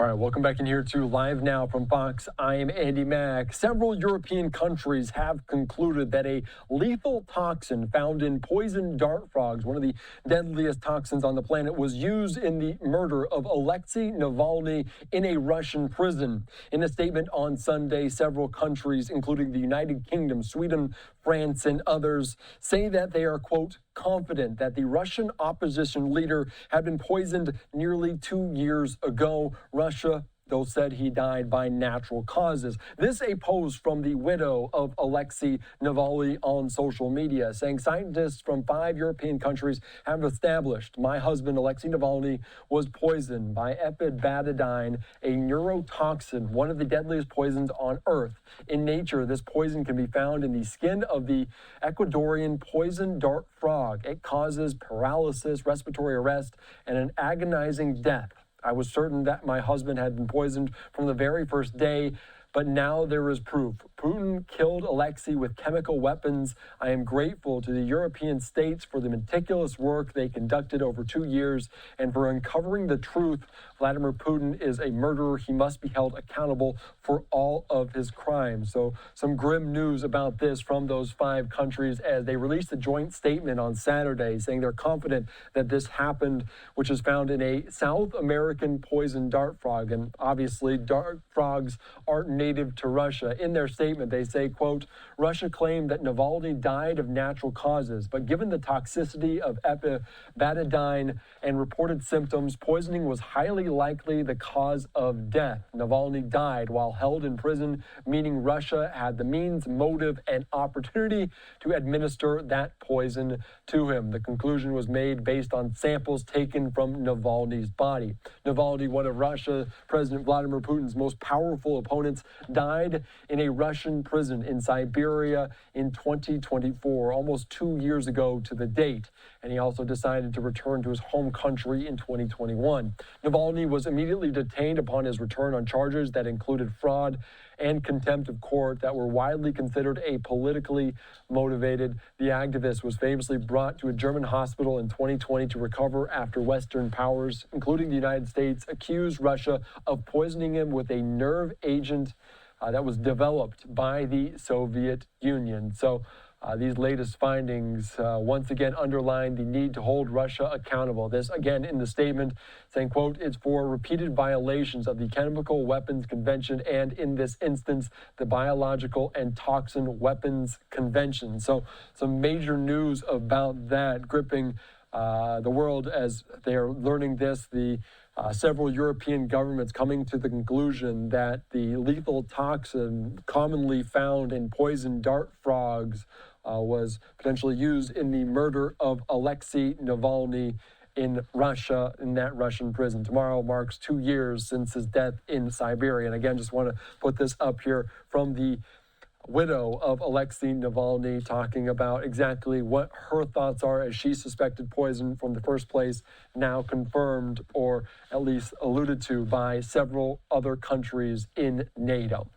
All right, welcome back in here to Live Now from Fox. I am Andy Mack. Several European countries have concluded that a lethal toxin found in poison dart frogs, one of the deadliest toxins on the planet, was used in the murder of Alexei Navalny in a Russian prison. In a statement on Sunday, several countries, including the United Kingdom, Sweden, France, and others, say that they are, quote, confident that the Russian opposition leader had been poisoned nearly 2 years ago. Russia, though, said he died by natural causes. This a post from the widow of Alexei Navalny on social media, saying scientists from 5 European countries have established my husband Alexei Navalny was poisoned by epibatidine, a neurotoxin, one of the deadliest poisons on Earth. In nature, this poison can be found in the skin of the Ecuadorian poison dart frog. It causes paralysis, respiratory arrest, and an agonizing death. I was certain that my husband had been poisoned from the very first day, but now there is proof. Putin killed Alexei with chemical weapons. I am grateful to the European states for the meticulous work they conducted over 2 years and for uncovering the truth. Vladimir Putin is a murderer. He must be held accountable for all of his crimes. So some grim news about this from those 5 countries as they released a joint statement on Saturday saying they're confident that this happened, which is found in a South American poison dart frog. And obviously, dart frogs aren't native to Russia. In their statement, they say, quote, Russia claimed that Navalny died of natural causes, but given the toxicity of epibatidine and reported symptoms, poisoning was highly likely the cause of death. Navalny died while held in prison, meaning Russia had the means, motive, and opportunity to administer that poison to him. The conclusion was made based on samples taken from Navalny's body. Navalny, one of Russia President Vladimir Putin's most powerful opponents, died in a Russian prison in Siberia in 2024, almost 2 years ago to the date. And he also decided to return to his home country in 2021. Navalny was immediately detained upon his return on charges that included fraud and contempt of court that were widely considered a politically motivated. The activist was famously brought to a German hospital in 2020 to recover after Western powers, including the United States, accused Russia of poisoning him with a nerve agent that was developed by the Soviet Union. So these latest findings once again underline the need to hold Russia accountable. This again in the statement saying, quote, it's for repeated violations of the Chemical Weapons Convention and in this instance, the Biological and Toxin Weapons Convention. So some major news about that gripping the world as they are learning this. Several European governments coming to the conclusion that the lethal toxin commonly found in poison dart frogs was potentially used in the murder of Alexei Navalny in Russia, in that Russian prison. Tomorrow marks 2 years since his death in Siberia. And again, just want to put this up here from the widow of Alexei Navalny talking about exactly what her thoughts are as she suspected poison from the first place, now confirmed or at least alluded to by several other countries in NATO.